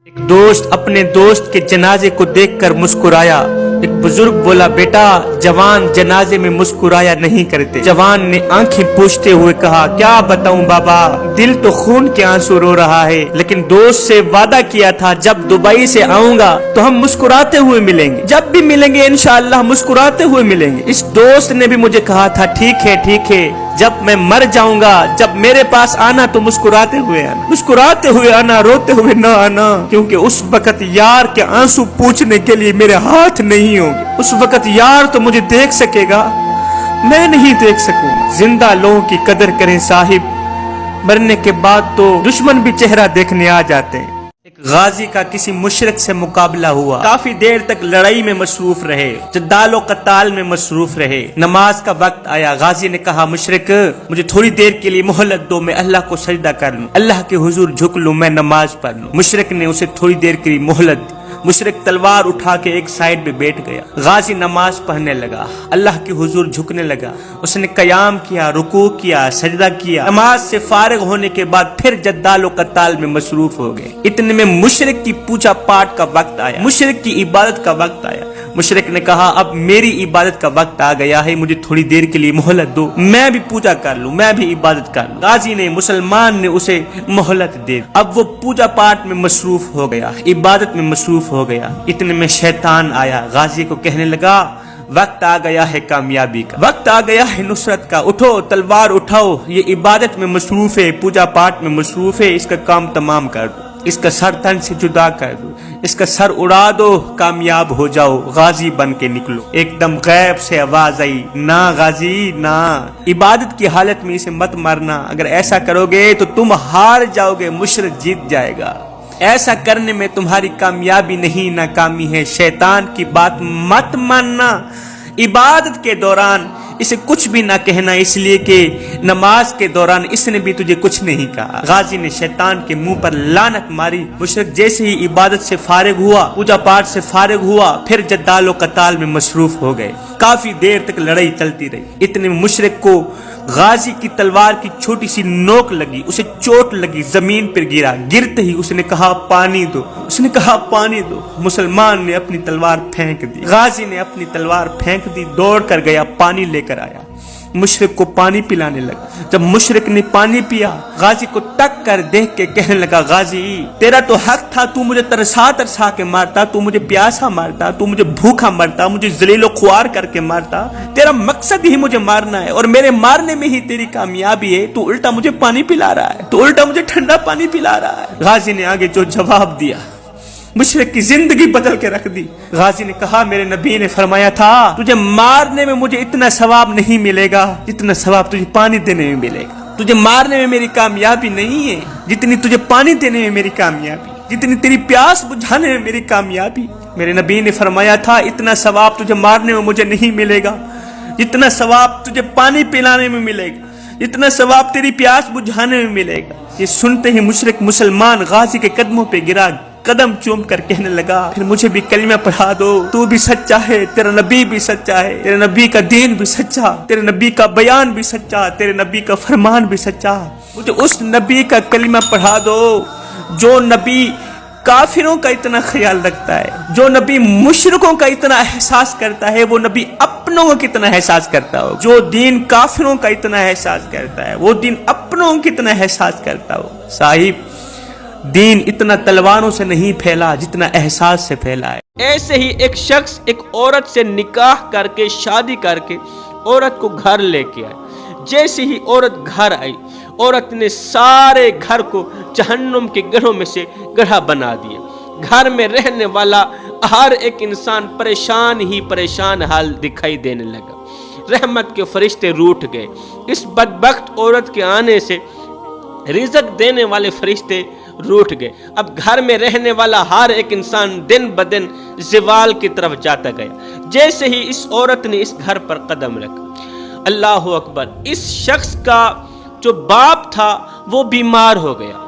ایک دوست اپنے دوست کے جنازے کو دیکھ کر مسکرایا۔ ایک بزرگ بولا، بیٹا جوان جنازے میں مسکرایا نہیں کرتے۔ جوان نے آنکھیں پوچھتے ہوئے کہا، کیا بتاؤں بابا، دل تو خون کے آنسو رو رہا ہے، لیکن دوست سے وعدہ کیا تھا جب دبئی سے آؤں گا تو ہم مسکراتے ہوئے ملیں گے، جب بھی ملیں گے انشاءاللہ مسکراتے ہوئے ملیں گے۔ اس دوست نے بھی مجھے کہا تھا، ٹھیک ہے، جب میں مر جاؤں گا، جب میرے پاس آنا تو مسکراتے ہوئے آنا، روتے ہوئے نہ آنا، کیونکہ اس وقت یار کے آنسو پوچھنے کے لیے میرے ہاتھ نہیں ہوں گے۔ اس وقت یار تو مجھے دیکھ سکے گا، میں نہیں دیکھ سکوں گا۔ زندہ لوگوں کی قدر کریں صاحب، مرنے کے بعد تو دشمن بھی چہرہ دیکھنے آ جاتے ہیں۔ ایک غازی کا کسی مشرک سے مقابلہ ہوا، کافی دیر تک لڑائی میں مصروف رہے، جدال و قتال میں مصروف رہے۔ نماز کا وقت آیا، غازی نے کہا، مشرک مجھے تھوڑی دیر کے لیے مہلت دو، میں اللہ کو سجدہ کر لوں، اللہ کے حضور جھک لوں، میں نماز پڑھ لوں۔ مشرک نے اسے تھوڑی دیر کے لیے مہلت دی۔ مشرک تلوار اٹھا کے ایک سائیڈ پہ بیٹھ گیا۔ غازی نماز پڑھنے لگا، اللہ کے حضور جھکنے لگا، اس نے قیام کیا، رکوع کیا، سجدہ کیا۔ نماز سے فارغ ہونے کے بعد پھر جدال و قتال میں مصروف ہو گئے۔ اتنے میں مشرک کی پوجا پاٹ کا وقت آیا، مشرک کی عبادت کا وقت آیا۔ مشرک نے کہا، اب میری عبادت کا وقت آ گیا ہے، مجھے تھوڑی دیر کے لیے مہلت دو، میں بھی پوجا کر لوں، میں بھی عبادت کر لوں۔ غازی نے، مسلمان نے اسے مہلت دے دی۔ اب وہ پوجا پاٹ میں مصروف ہو گیا، عبادت میں مصروف ہو گیا۔ اتنے میں شیطان آیا، غازی کو کہنے لگا، وقت آ گیا ہے کامیابی کا، وقت آ گیا ہے نصرت کا، اٹھو تلوار اٹھاؤ، یہ عبادت میں مصروف ہے، پوجا پاٹ میں مصروف ہے، اس کا کام تمام کر دو، اس کا سر تن سے جدا کر دو، اس کا سر اڑا دو، کامیاب ہو جاؤ، غازی بن کے نکلو۔ ایک دم غیب سے آواز آئی، نہ غازی نہ، عبادت کی حالت میں اسے مت مارنا، اگر ایسا کرو گے تو تم ہار جاؤ گے، مشرک جیت جائے گا، ایسا کرنے میں تمہاری کامیابی نہیں ناکامی ہے، شیطان کی بات مت ماننا۔ عبادت کے دوران اسے کچھ بھی نہ کہنا، اس لیے کہ نماز کے دوران اس نے بھی تجھے کچھ نہیں کہا۔ غازی نے شیطان کے منہ پر لعنت ماری۔ مشرک جیسے ہی عبادت سے فارغ ہوا، پوجا پاٹ سے فارغ ہوا، پھر جدال و قتال میں مصروف ہو گئے۔ کافی دیر تک لڑائی چلتی رہی۔ اتنے مشرک کو غازی کی تلوار کی چھوٹی سی نوک لگی، اسے چوٹ لگی، زمین پر گرا۔ گرتے ہی اس نے کہا، پانی دو، اس نے کہا، پانی دو۔ مسلمان نے اپنی تلوار پھینک دی، غازی نے اپنی تلوار پھینک دی، دوڑ کر گیا، پانی لے کر آیا، مشرک کو پانی پلانے لگا۔ جب مشرک نے پانی پیا، غازی کو تک کر دیکھ کے کہنے لگا، غازی تیرا تو حق تھا، تو مجھے ترسا کے مارتا، تو مجھے پیاسا مارتا، تو مجھے بھوکا مارتا، مجھے ذلیل و خوار کر کے مارتا، تیرا مقصد ہی مجھے مارنا ہے، اور میرے مارنے میں ہی تیری کامیابی ہے، تو الٹا مجھے پانی پلا رہا ہے، تو الٹا مجھے ٹھنڈا پانی پلا رہا ہے۔ غازی نے آگے جو جواب دیا، مشرک کی زندگی بدل کے رکھ دی۔ غازی نے کہا، میرے نبی نے فرمایا تھا، تجھے مارنے میں مجھے اتنا ثواب نہیں ملے گا جتنا ثواب تجھے پانی دینے میں ملے گا۔ تجھے مارنے میں میری کامیابی نہیں ہے جتنی تجھے پانی دینے میں میری کامیابی، جتنی تیری پیاس بجھانے میں میری کامیابی۔ میرے نبی نے فرمایا تھا، اتنا ثواب تجھے مارنے میں مجھے نہیں ملے گا جتنا ثواب تجھے پانی پلانے میں ملے گا، جتنا ثواب تیری پیاس بجھانے میں ملے گا۔ یہ سنتے ہی مشرک مسلمان غازی کے قدموں پہ گرا، قدم چوم کر کہنے لگا، پھر مجھے بھی کلمہ پڑھا دو، تو بھی سچا ہے، تیرا نبی بھی سچا ہے، تیرے نبی کا دین بھی سچا، تیرے نبی کا بیان بھی سچا، تیرے نبی کا فرمان بھی سچا، مجھے اس نبی کا کلمہ پڑھا دو جو نبی کافروں کا اتنا خیال رکھتا ہے، جو نبی مشرکوں کا اتنا احساس کرتا ہے، وہ نبی اپنوں کا کتنا احساس کرتا ہو، جو دین کافروں کا اتنا احساس کرتا ہے، وہ دین اپنوں کا کتنا احساس کرتا ہو۔ صاحب، دین اتنا تلواروں سے نہیں پھیلا جتنا احساس سے پھیلا ہے۔ ایسے ہی ایک شخص ایک عورت سے نکاح کر کے، شادی کر کے عورت کو گھر لے کے آئے۔ جیسے ہی عورت گھر آئی، عورت نے سارے گھر کو جہنم کے گڑھوں میں سے گڑھا بنا دیا۔ گھر میں رہنے والا ہر ایک انسان پریشان ہی پریشان حال دکھائی دینے لگا۔ رحمت کے فرشتے روٹھ گئے۔ اس بدبخت عورت کے آنے سے رزق دینے والے فرشتے روٹھ گئے۔ اب گھر میں رہنے والا ہر ایک انسان دن بدن زوال کی طرف جاتا گیا۔ جیسے ہی اس عورت نے اس گھر پر قدم رکھا، اللہ اکبر، اس شخص کا جو باپ تھا وہ بیمار ہو گیا۔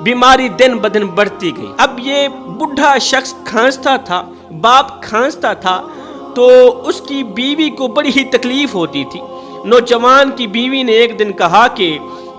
بیماری دن بدن بڑھتی گئی۔ اب یہ بوڑھا شخص کھانستا تھا، باپ کھانستا تھا، تو اس کی بیوی کو بڑی ہی تکلیف ہوتی تھی۔ نوجوان کی بیوی نے ایک دن کہا کہ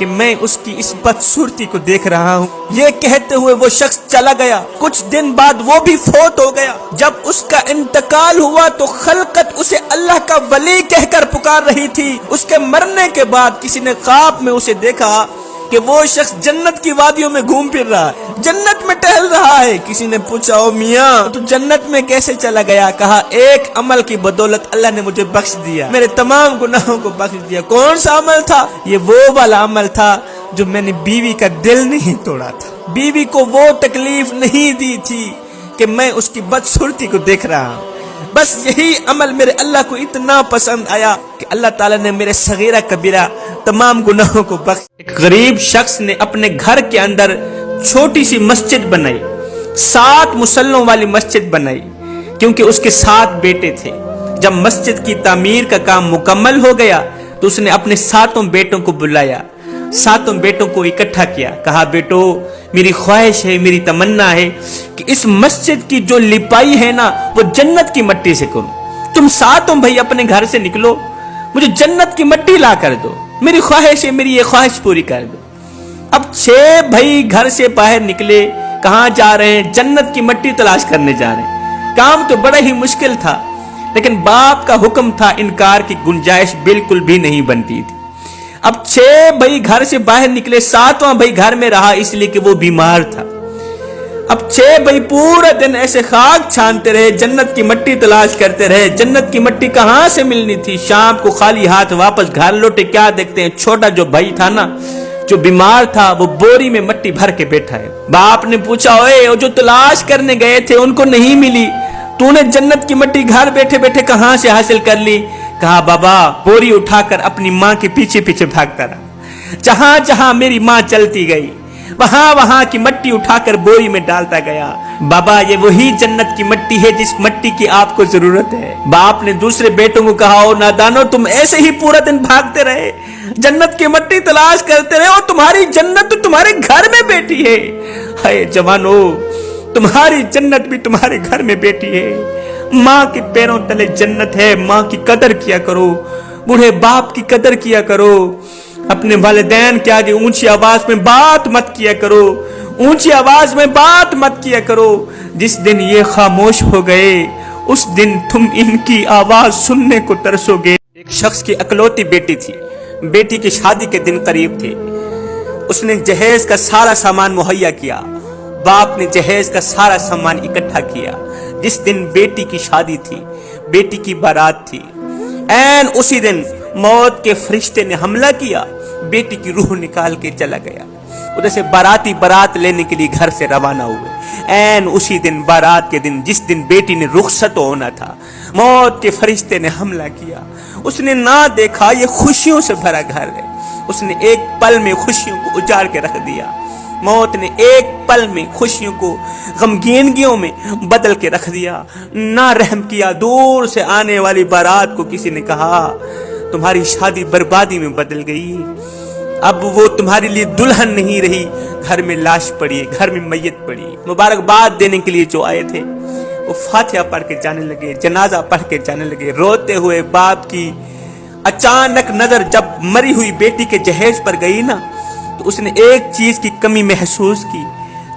کہ میں اس کی اس بدصورتی کو دیکھ رہا ہوں۔ یہ کہتے ہوئے وہ شخص چلا گیا۔ کچھ دن بعد وہ بھی فوت ہو گیا۔ جب اس کا انتقال ہوا تو خلقت اسے اللہ کا ولی کہہ کر پکار رہی تھی۔ اس کے مرنے کے بعد کسی نے خواب میں اسے دیکھا کہ وہ شخص جنت کی وادیوں میں گھوم پھر رہا ہے، جنت میں ٹہل رہا ہے۔ کسی نے پوچھا، او میاں تو جنت میں کیسے چلا گیا؟ کہا، ایک عمل کی بدولت اللہ نے مجھے بخش دیا، میرے تمام گناہوں کو بخش دیا۔ کون سا عمل تھا؟ یہ وہ والا عمل تھا جو میں نے بیوی کا دل نہیں توڑا تھا، بیوی کو وہ تکلیف نہیں دی تھی کہ میں اس کی بدصورتی کو دیکھ رہا ہوں۔ بس یہی عمل میرے اللہ کو اتنا پسند آیا کہ اللہ تعالیٰ نے میرے صغیرہ کبیرہ تمام گناہوں کو بخش۔ ایک غریب شخص نے اپنے گھر کے اندر چھوٹی سی مسجد بنائی، 7 مصلوں والی مسجد بنائی، کیونکہ اس کے 7 بیٹے تھے۔ جب مسجد کی تعمیر کا کام مکمل ہو گیا تو اس نے اپنے 7 بیٹوں کو بلایا، 7 بیٹوں کو اکٹھا کیا، کہا، بیٹو میری خواہش ہے، میری تمنا ہے کہ اس مسجد کی جو لپائی ہے نا وہ جنت کی مٹی سے کروں۔ تم 7 بھائی اپنے گھر سے نکلو، مجھے جنت کی مٹی لا کر دو، میری خواہش ہے، میری یہ خواہش پوری کر دو۔ اب 6 بھائی گھر سے باہر نکلے، کہاں جا رہے ہیں؟ جنت کی مٹی تلاش کرنے جا رہے ہیں۔ کام تو بڑا ہی مشکل تھا، لیکن باپ کا حکم تھا، انکار کی گنجائش بالکل بھی نہیں بنتی تھی۔ اب 6 بھائی گھر سے باہر نکلے، 7واں بھائی گھر میں رہا اس لیے کہ وہ بیمار تھا۔ اب 6 بھائی پورا دن ایسے خاک چھانتے رہے، جنت کی مٹی تلاش کرتے رہے۔ جنت کی مٹی کہاں سے ملنی تھی؟ شام کو خالی ہاتھ واپس گھر لوٹے، کیا دیکھتے ہیں؟ چھوٹا جو بھائی تھا نا، جو بیمار تھا، وہ بوری میں مٹی بھر کے بیٹھا ہے۔ باپ نے پوچھا، اوے وہ جو تلاش کرنے گئے تھے ان کو نہیں ملی، تو نے جنت کی مٹی گھر بیٹھے بیٹھے کہاں سے حاصل کر لی؟ کہا، بابا بوری اٹھا کر اپنی ماں کے پیچھے پیچھے بھاگتا رہا، جہاں جہاں میری ماں چلتی گئی وہاں وہاں کی مٹی اٹھا کر بوری میں ڈالتا گیا۔ بابا یہ وہی جنت کی مٹی ہے جس مٹی کی آپ کو ضرورت ہے۔ باپ نے دوسرے بیٹوں کو کہا، او نادانو، تم ایسے ہی پورا دن بھاگتے رہے، جنت کی مٹی تلاش کرتے رہے، اور تمہاری جنت تو تمہارے گھر میں بیٹھی ہے۔ ہائے جوانو، تمہاری جنت بھی تمہارے گھر میں بیٹھی ہے۔ ماں کے پیروں تلے جنت ہے، ماں کی قدر کیا کرو، بوڑھے باپ کی قدر کیا کرو، اپنے والدین کے آگے اونچی آواز میں بات مت کیا کرو، اونچی آواز میں بات مت کیا کرو۔ جس دن یہ خاموش ہو گئے اس دن تم ان کی آواز سننے کو ترسو گے۔ ایک شخص کی اکلوتی بیٹی تھی، بیٹی کی شادی کے دن قریب تھے، اس نے جہیز کا سارا سامان مہیا کیا۔ باپ نے جہیز کا سارا سامان اکٹھا کیا۔ جس دن بیٹی کی شادی تھی، بیٹی کی بارات تھی، این اسی دن موت کے فرشتے نے حملہ کیا، بیٹی کی روح نکال کے چلا گیا۔ ادھر سے باراتی بارات لینے کے لیے گھر سے روانہ ہوئے۔ این اسی دن بارات کے دن جس دن بیٹی نے رخصت ہونا تھا، موت کے فرشتے نے حملہ کیا۔ اس نے نہ دیکھا یہ خوشیوں سے بھرا گھر ہے، اس نے ایک پل میں خوشیوں کو اجاڑ کے رکھ دیا۔ موت نے ایک پل میں خوشیوں کو غمگینگیوں میں بدل کے رکھ دیا، نہ رحم کیا۔ دور سے آنے والی بارات کو کسی نے کہا، تمہاری شادی بربادی میں بدل گئی، اب وہ تمہارے لیے دلہن نہیں رہی، گھر میں لاش پڑی، گھر میں میت پڑی۔ مبارکباد دینے کے لیے جو آئے تھے وہ فاتحہ پڑھ کے جانے لگے، جنازہ پڑھ کے جانے لگے، روتے ہوئے۔ باپ کی اچانک نظر جب مری ہوئی بیٹی کے جہیز پر گئی نا، تو اس نے ایک چیز کی کمی محسوس کی،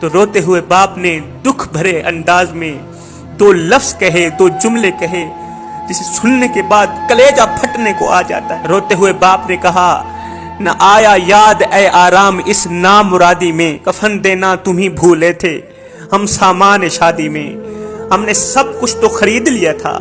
تو روتے ہوئے باپ نے دکھ بھرے انداز میں 2 لفظ کہے، 2 جملے کہے، جسے سننے کے بعد کلیجہ پھٹنے کو آ جاتا ہے۔ روتے ہوئے باپ نے کہا، نہ آیا یاد اے آرام اس نامرادی میں، کفن دینا تم ہی بھولے تھے ہم سامان شادی میں، ہم نے سب کچھ تو خرید لیا تھا،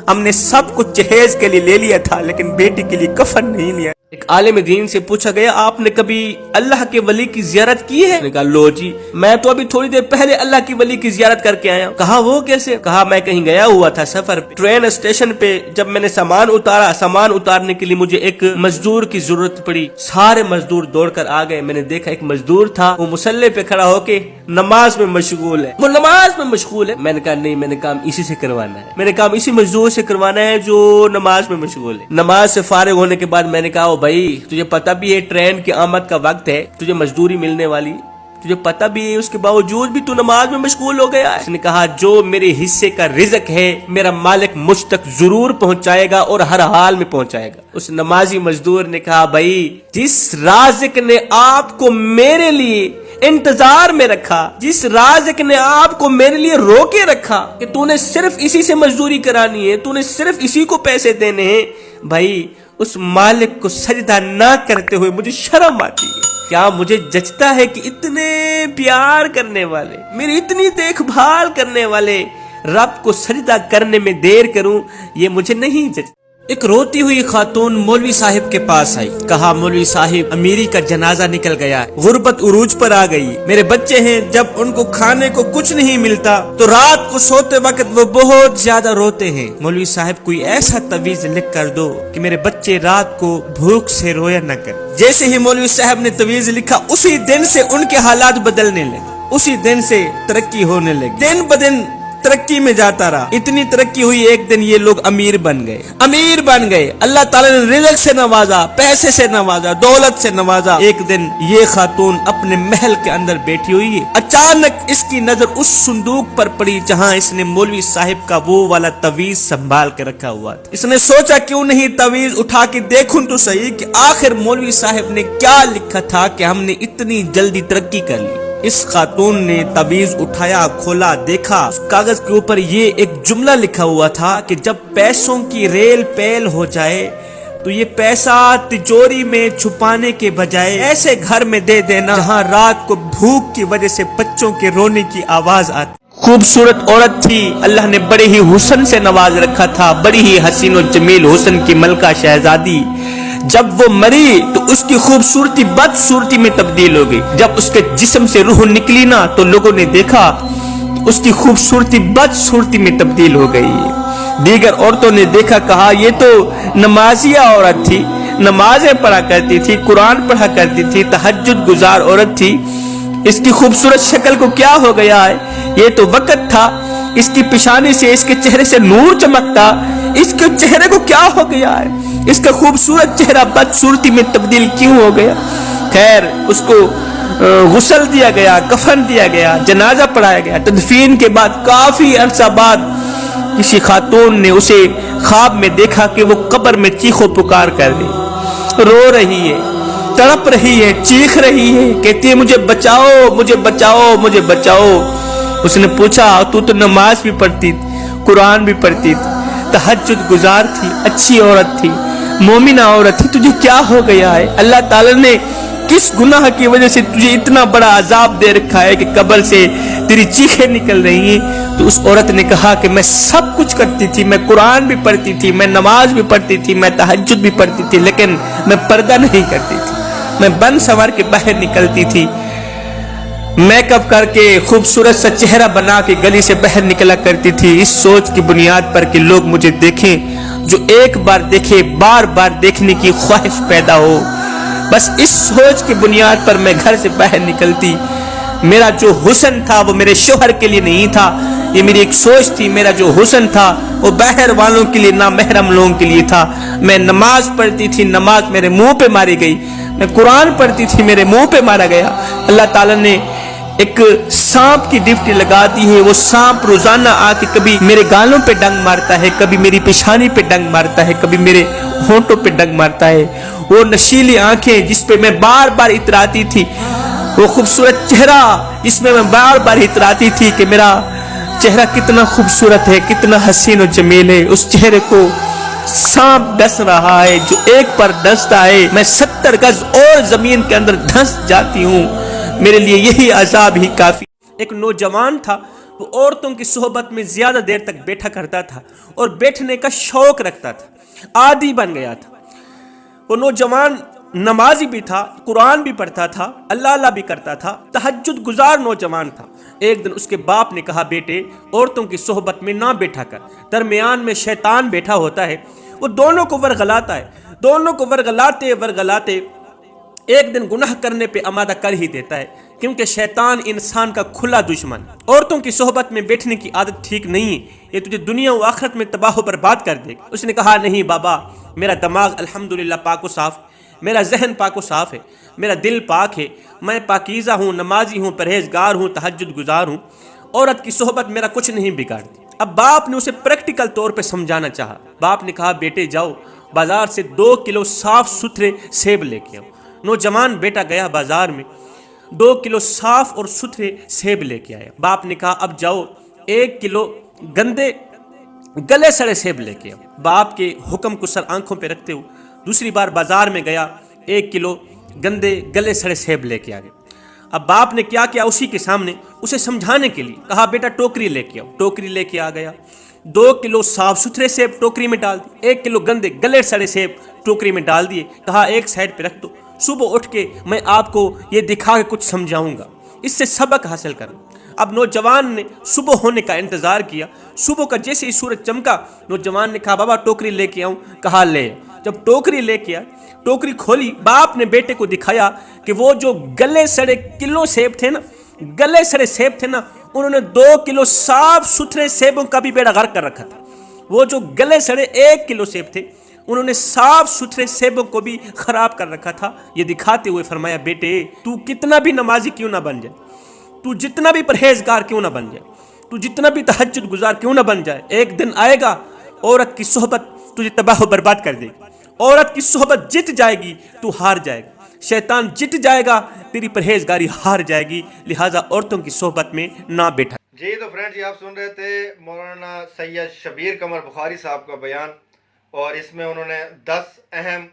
ہم نے سب کچھ جہیز کے لیے لے لیا تھا، لیکن بیٹی کے لیے کفن نہیں لیا۔ ایک عالم دین سے پوچھا گیا، آپ نے کبھی اللہ کے ولی کی زیارت کی ہے؟ نے کہا، لو جی، میں تو ابھی تھوڑی دیر پہلے اللہ کی ولی کی زیارت کر کے آیا ہوں۔ کہا، وہ کیسے؟ کہا، میں کہیں گیا ہوا تھا سفر پہ، ٹرین اسٹیشن پہ جب میں نے سامان اتارا، سامان اتارنے کے لیے مجھے ایک مزدور کی ضرورت پڑی، سارے مزدور دوڑ کر آ گئے، میں نے دیکھا ایک مزدور تھا، وہ مصلی پہ کھڑا ہو کے نماز میں مشغول ہے، وہ نماز میں مشغول ہے۔ میں نے کہا، نہیں، میں نے کام اسی سے کروانا ہے، میں نے کام اسی مزدور سے کروانا ہے جو نماز میں مشغول ہے۔ نماز سے فارغ ہونے کے بعد میں نے کہا، او بھائی، تجھے پتہ بھی ہے ٹرین کی آمد کا وقت ہے، تجھے مزدوری ملنے والی، تجھے پتہ بھی ہے اس کے باوجود بھی تو نماز میں مشغول ہو گیا ہے۔ اس نے کہا جو میرے حصے کا رزق ہے میرا مالک مجھ تک ضرور پہنچائے گا اور ہر حال میں پہنچائے گا۔ اس نمازی مزدور نے کہا بھائی جس رازق نے آپ کو میرے لیے انتظار میں رکھا، جس رازق نے آپ کو میرے لیے روکے رکھا کہ تو نے صرف اسی سے مزدوری کرانی ہے، تو نے صرف اسی کو پیسے دینے ہیں، بھائی اس مالک کو سجدہ نہ کرتے ہوئے مجھے شرم آتی ہے۔ کیا مجھے جچتا ہے کہ اتنے پیار کرنے والے، میری اتنی دیکھ بھال کرنے والے رب کو سجدہ کرنے میں دیر کروں، یہ مجھے نہیں جچتا۔ ایک روتی ہوئی خاتون مولوی صاحب کے پاس آئی، کہا مولوی صاحب امیری کا جنازہ نکل گیا ہے، غربت عروج پر آ گئی، میرے بچے ہیں، جب ان کو کھانے کو کچھ نہیں ملتا تو رات کو سوتے وقت وہ بہت زیادہ روتے ہیں، مولوی صاحب کوئی ایسا تعویذ لکھ کر دو کہ میرے بچے رات کو بھوک سے رویا نہ کر۔ جیسے ہی مولوی صاحب نے تعویذ لکھا اسی دن سے ان کے حالات بدلنے لگے، اسی دن سے ترقی ہونے لگی، دن بدن ترقی میں جاتا رہا، اتنی ترقی ہوئی ایک دن یہ لوگ امیر بن گئے، اللہ تعالیٰ نے رزق سے نوازا، پیسے سے نوازا، دولت سے نوازا۔ ایک دن یہ خاتون اپنے محل کے اندر بیٹھی ہوئی ہے، اچانک اس کی نظر اس صندوق پر پڑی جہاں اس نے مولوی صاحب کا وہ والا تعویذ سنبھال کے رکھا ہوا تھا۔ اس نے سوچا کیوں نہیں تعویذ اٹھا کے دیکھوں تو صحیح کہ آخر مولوی صاحب نے کیا لکھا تھا کہ ہم نے اتنی جلدی ترقی کر لی۔ اس خاتون نے تعویذ اٹھایا، کھولا، دیکھا، اس کاغذ کے اوپر یہ ایک جملہ لکھا ہوا تھا کہ جب پیسوں کی ریل پیل ہو جائے تو یہ پیسہ تجوری میں چھپانے کے بجائے ایسے گھر میں دے دینا جہاں رات کو بھوک کی وجہ سے بچوں کے رونے کی آواز آتی۔ خوبصورت عورت تھی، اللہ نے بڑے ہی حسن سے نواز رکھا تھا، بڑی ہی حسین و جمیل حسن کی ملکہ شہزادی۔ جب وہ مری تو اس کی خوبصورتی بدصورتی میں تبدیل ہو گئی، جب اس کے جسم سے روح نکلی نا تو لوگوں نے دیکھا اس کی خوبصورتی بدصورتی میں تبدیل ہو گئی۔ دیگر عورتوں نے دیکھا، کہا یہ تو نمازیہ عورت تھی، نمازیں پڑھا کرتی تھی، قرآن پڑھا کرتی تھی، تہجد گزار عورت تھی، اس کی خوبصورت شکل کو کیا ہو گیا ہے؟ یہ تو وقت تھا، اس کی پیشانی سے، اس کے چہرے سے نور چمکتا، اس کے چہرے کو کیا ہو گیا ہے؟ اس کا خوبصورت چہرہ بدصورتی میں تبدیل کیوں ہو گیا؟ خیر اس کو غسل دیا گیا، کفن دیا گیا، جنازہ پڑھایا گیا۔ تدفین کے بعد کافی عرصہ بعد کسی خاتون نے اسے خواب میں دیکھا کہ وہ قبر میں چیخو پکار کر رہی، رو رہی ہے، تڑپ رہی ہے، چیخ رہی ہے، کہتی ہے مجھے بچاؤ، مجھے بچاؤ، مجھے بچاؤ۔ اس نے پوچھا تو نماز بھی پڑھتی تھی، قرآن بھی پڑھتی تھی، تہجد گزار تھی، اچھی عورت تھی، مومنہ عورت تھی، تجھے کیا ہو گیا ہے؟ اللہ تعالیٰ نے کس گناہ کی وجہ سے تجھے اتنا بڑا عذاب دے رکھا ہے کہ قبر سے تیری چیخیں نکل رہی ہیں؟ تو اس عورت نے کہا کہ میں سب کچھ کرتی تھی، میں قرآن بھی پڑھتی تھی، میں نماز بھی پڑھتی تھی، میں تہجد بھی پڑھتی تھی، لیکن میں پردہ نہیں کرتی تھی، میں بن سنور کے باہر نکلتی تھی، میک اپ کر کے خوبصورت سا چہرہ بنا کے گلی سے باہر نکلا کرتی تھی، اس سوچ کی بنیاد پر کہ لوگ مجھے دیکھیں، جو ایک بار دیکھے بار بار دیکھنے کی خواہش پیدا ہو، بس اس سوچ کی بنیاد پر میں گھر سے باہر نکلتی۔ میرا جو حسن تھا وہ میرے شوہر کے لیے نہیں تھا، یہ میری ایک سوچ تھی، میرا جو حسن تھا وہ باہر والوں کے لیے، نامحرم لوگوں کے لیے تھا۔ میں نماز پڑھتی تھی، نماز میرے منہ پہ ماری گئی، میں قرآن پڑھتی تھی، میرے منہ پہ مارا گیا۔ اللہ تعالیٰ نے ایک سانپ کی ڈیوٹی لگا دی ہے، وہ سانپ روزانہ آ کے کبھی میرے گالوں پہ ڈنگ مارتا ہے، کبھی میری پیشانی پہ ڈنگ مارتا ہے، کبھی میرے ہونٹوں پہ ڈنگ مارتا ہے۔ وہ نشیلی آنکھیں جس پہ میں بار بار اتراتی تھی، وہ خوبصورت چہرہ جس میں بار بار اتراتی تھی کہ میرا چہرہ کتنا خوبصورت ہے، کتنا حسین و جمیل ہے، اس چہرے کو سانپ ڈس رہا ہے، جو ایک پر ڈستا ہے میں 70 گز اور زمین کے اندر دھنس جاتی ہوں، میرے لیے یہی عذاب ہی کافی۔ ایک نوجوان تھا، وہ عورتوں کی صحبت میں زیادہ دیر تک بیٹھا کرتا تھا اور بیٹھنے کا شوق رکھتا تھا، عادی بن گیا تھا۔ وہ نوجوان نمازی بھی تھا، قرآن بھی پڑھتا تھا، اللہ بھی کرتا تھا، تہجد گزار نوجوان تھا۔ ایک دن اس کے باپ نے کہا بیٹے عورتوں کی صحبت میں نہ بیٹھا کر، درمیان میں شیطان بیٹھا ہوتا ہے، وہ دونوں کو ورغلاتا ہے، دونوں کو ورغلاتے ایک دن گناہ کرنے پہ آمادہ کر ہی دیتا ہے، کیونکہ شیطان انسان کا کھلا دشمن۔ عورتوں کی صحبت میں بیٹھنے کی عادت ٹھیک نہیں ہے، یہ تجھے دنیا و آخرت میں تباہ و برباد کر دے گا۔ اس نے کہا نہیں بابا، میرا دماغ الحمدللہ پاک و صاف، میرا ذہن پاک و صاف ہے، میرا دل پاک ہے، میں پاکیزہ ہوں، نمازی ہوں، پرہیزگار ہوں، تہجد گزار ہوں، عورت کی صحبت میرا کچھ نہیں بگاڑتی۔ اب باپ نے اسے پریکٹیکل طور پہ سمجھانا چاہا۔ باپ نے کہا بیٹے جاؤ بازار سے 2 کلو صاف ستھرے سیب لے کے آؤ۔ نوجوان بیٹا گیا بازار میں، 2 کلو صاف اور ستھرے سیب لے کے آیا۔ باپ نے کہا اب جاؤ 1 کلو گندے گلے سڑے سیب لے کے آؤ۔ باپ کے حکم کو سر آنکھوں پہ رکھتے ہوئے دوسری بار بازار میں گیا، 1 کلو گندے گلے سڑے سیب لے کے آ گئے۔ اب باپ نے کیا کیا اسی کے سامنے اسے سمجھانے کے لیے کہا بیٹا ٹوکری لے کے آؤ۔ ٹوکری لے کے آ گیا، 2 کلو صاف ستھرے سیب ٹوکری میں ڈال دیے، 1 کلو گندے گلے سڑے سیب ٹوکری میں ڈال دیے، کہا ایک سائڈ پہ رکھ دو، صبح اٹھ کے میں آپ کو یہ دکھا کے کچھ سمجھاؤں گا، اس سے سبق حاصل کرنا۔ اب نوجوان نے صبح ہونے کا انتظار کیا۔ صبح کا جیسے ہی سورج چمکا، نوجوان نے کہا بابا ٹوکری لے کے آؤں، کہا لے۔ جب ٹوکری لے کے آیا، ٹوکری کھولی، باپ نے بیٹے کو دکھایا کہ وہ جو گلے سڑے کلو سیب تھے نا، گلے سڑے سیب تھے نا، انہوں نے 2 کلو صاف ستھرے سیبوں کا بھی بیڑا غرق کر رکھا تھا۔ وہ جو گلے سڑے 1 کلو سیب تھے، انہوں نے صاف ستھرے سیبوں کو بھی خراب کر رکھا تھا۔ یہ دکھاتے ہوئے فرمایا بیٹے تو کتنا بھی نمازی کیوں نہ بن جائے، تو جتنا بھی پرہیزگار کیوں نہ بن جائے، تو جتنا بھی تہجد گزار کیوں نہ بن جائے، ایک دن آئے گا عورت کی صحبت تجھے تباہ و برباد کر دے گی۔ عورت کی صحبت جت جائے گی تو ہار جائے گا، شیطان جت جائے گا تیری پرہیزگاری ہار جائے گی، لہٰذا عورتوں کی صحبت میں نہ بیٹھا۔ جی تو فرینڈ جی آپ سن رہے تھے مولانا سید شبیر قمر بخاری صاحب کا بیان، اور اس میں انہوں نے 10 اہم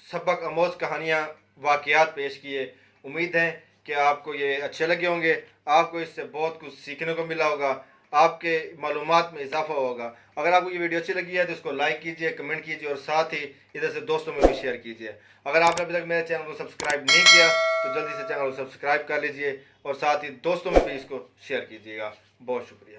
سبق آموز کہانیاں واقعات پیش کیے۔ امید ہے کہ آپ کو یہ اچھے لگے ہوں گے، آپ کو اس سے بہت کچھ سیکھنے کو ملا ہوگا، آپ کے معلومات میں اضافہ ہوگا۔ اگر آپ کو یہ ویڈیو اچھی لگی ہے تو اس کو لائک کیجئے، کمنٹ کیجئے، اور ساتھ ہی ادھر سے دوستوں میں بھی شیئر کیجئے۔ اگر آپ نے ابھی تک میرے چینل کو سبسکرائب نہیں کیا تو جلدی سے چینل کو سبسکرائب کر لیجئے، اور ساتھ ہی دوستوں میں بھی اس کو شیئر کیجئے گا۔ بہت شکریہ۔